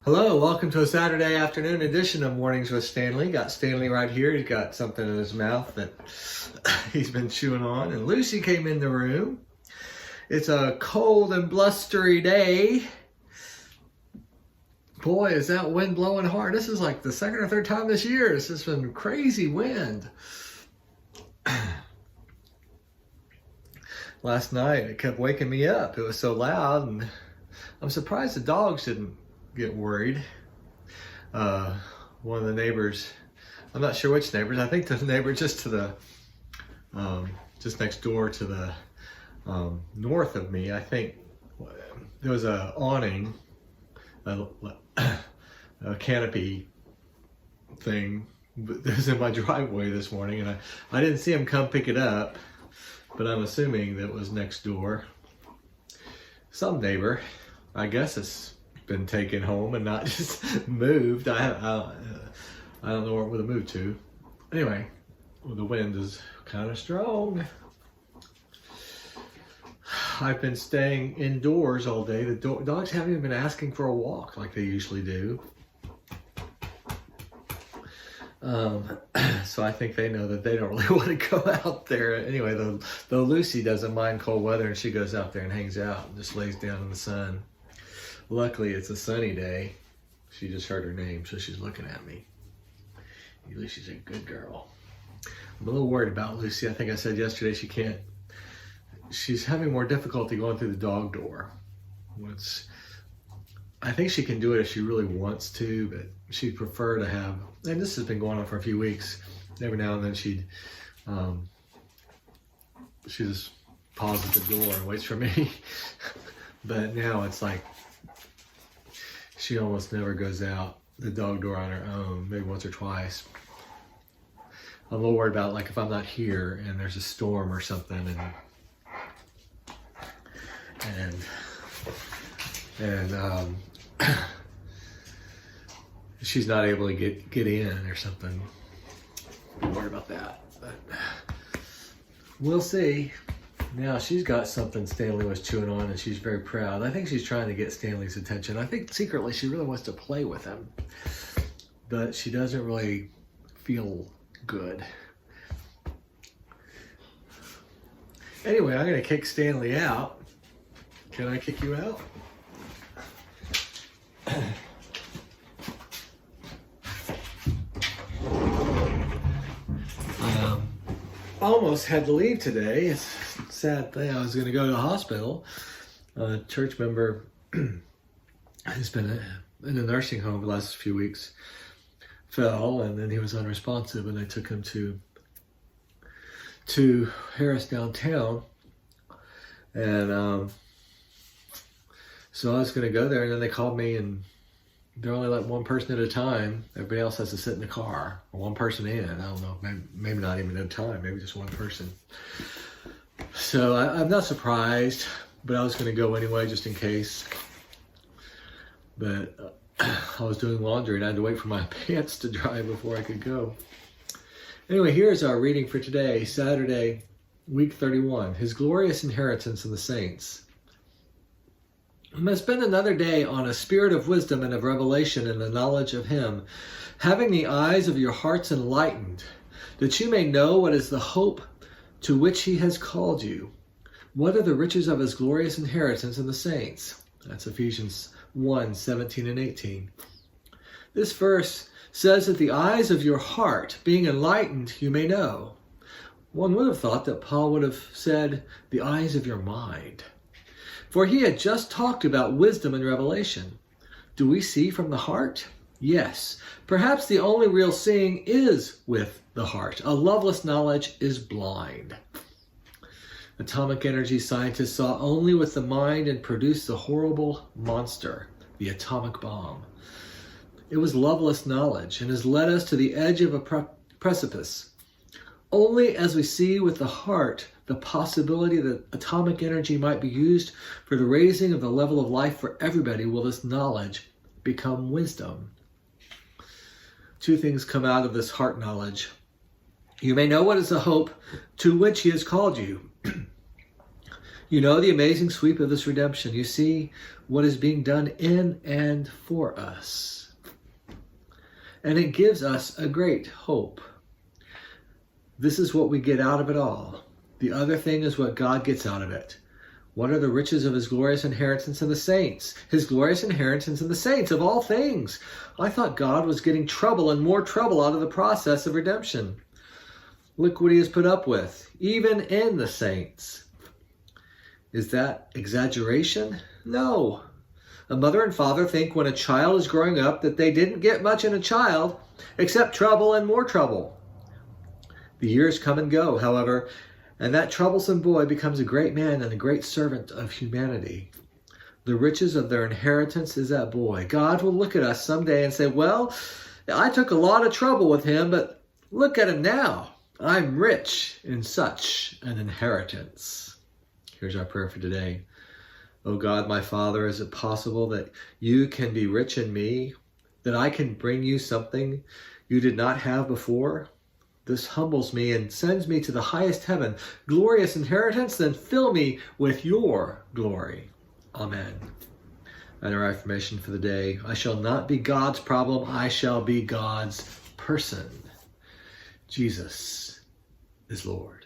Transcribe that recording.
Hello, welcome to a Saturday afternoon edition of Mornings with Stanley. Got Stanley right here. He's got something in his mouth that he's been chewing on. And Lucy came in the room. It's a cold and blustery day. Boy, is that wind blowing hard. This is like the second or third time this year. It's just been crazy wind. Last night, it kept waking me up. It was so loud, and I'm surprised the dogs didn't get worried. One of the neighbors, I'm not sure which neighbors, I think the neighbor just to the, just next door to the north of me, I think there was a awning, a canopy thing that was in my driveway this morning, and I didn't see him come pick it up, but I'm assuming that it was next door. Some neighbor, I guess it's been taken home and not just moved. I don't know where it would have moved to. Anyway, well, the wind is kind of strong. I've been staying indoors all day. The dogs haven't even been asking for a walk like they usually do. So I think they know that they don't really want to go out there. Anyway, though Lucy doesn't mind cold weather, and she goes out there and hangs out and just lays down in the sun. Luckily, it's a sunny day. She just heard her name, so she's looking at me. Lucy's a good girl. I'm a little worried about Lucy. I think I said yesterday she's having more difficulty going through the dog door. I think she can do it if she really wants to, but she'd prefer to have, and this has been going on for a few weeks, every now and then she just pauses at the door and waits for me. But now it's like, she almost never goes out the dog door on her own, maybe once or twice. I'm a little worried about, like, if I'm not here and there's a storm or something, and she's not able to get in or something. I'm worried about that, but we'll see. Now she's got something Stanley was chewing on, and she's very proud. I think she's trying to get Stanley's attention. I think secretly she really wants to play with him, but she doesn't really feel good. Anyway, I'm gonna kick Stanley out. Can I kick you out? Almost had to leave today. It's a sad thing. I was going to go to the hospital. A church member who's been in a nursing home the last few weeks fell, and then he was unresponsive, and I took him to Harris downtown. And so I was going to go there, and then they called me, and they're only like one person at a time. Everybody else has to sit in the car, or one person in. I don't know, maybe not even at a time, maybe just one person. So I'm not surprised, but I was going to go anyway, just in case. But I was doing laundry, and I had to wait for my pants to dry before I could go. Anyway, here's our reading for today, Saturday, week 31, His Glorious Inheritance in the Saints. I must spend another day on a spirit of wisdom and of revelation and the knowledge of Him, having the eyes of your hearts enlightened, that you may know what is the hope to which He has called you, what are the riches of His glorious inheritance in the saints. That's Ephesians 1, 17 and 18. This verse says that the eyes of your heart, being enlightened, you may know. One would have thought that Paul would have said, the eyes of your mind. For he had just talked about wisdom and revelation. Do we see from the heart? Yes. Perhaps the only real seeing is with the heart. A loveless knowledge is blind. Atomic energy scientists saw only with the mind and produced the horrible monster, the atomic bomb. It was loveless knowledge and has led us to the edge of a precipice. Only as we see with the heart the possibility that atomic energy might be used for the raising of the level of life for everybody will this knowledge become wisdom. Two things come out of this heart knowledge. You may know what is the hope to which He has called you. You know the amazing sweep of this redemption. You see what is being done in and for us. And it gives us a great hope. This is what we get out of it all. The other thing is what God gets out of it. What are the riches of his glorious inheritance in the saints? His glorious inheritance in the saints of all things. I thought God was getting trouble and more trouble out of the process of redemption. Look what he has put up with, even in the saints. Is that exaggeration? No. A mother and father think when a child is growing up that they didn't get much in a child except trouble and more trouble. The years come and go, however, and that troublesome boy becomes a great man and a great servant of humanity. The riches of their inheritance is that boy. God will look at us someday and say, well, I took a lot of trouble with him, but look at him now. I'm rich in such an inheritance. Here's our prayer for today. Oh God, my Father, is it possible that you can be rich in me, that I can bring you something you did not have before? This humbles me and sends me to the highest heaven. Glorious inheritance, then fill me with your glory. Amen. And our affirmation for the day, I shall not be God's problem, I shall be God's person. Jesus is Lord.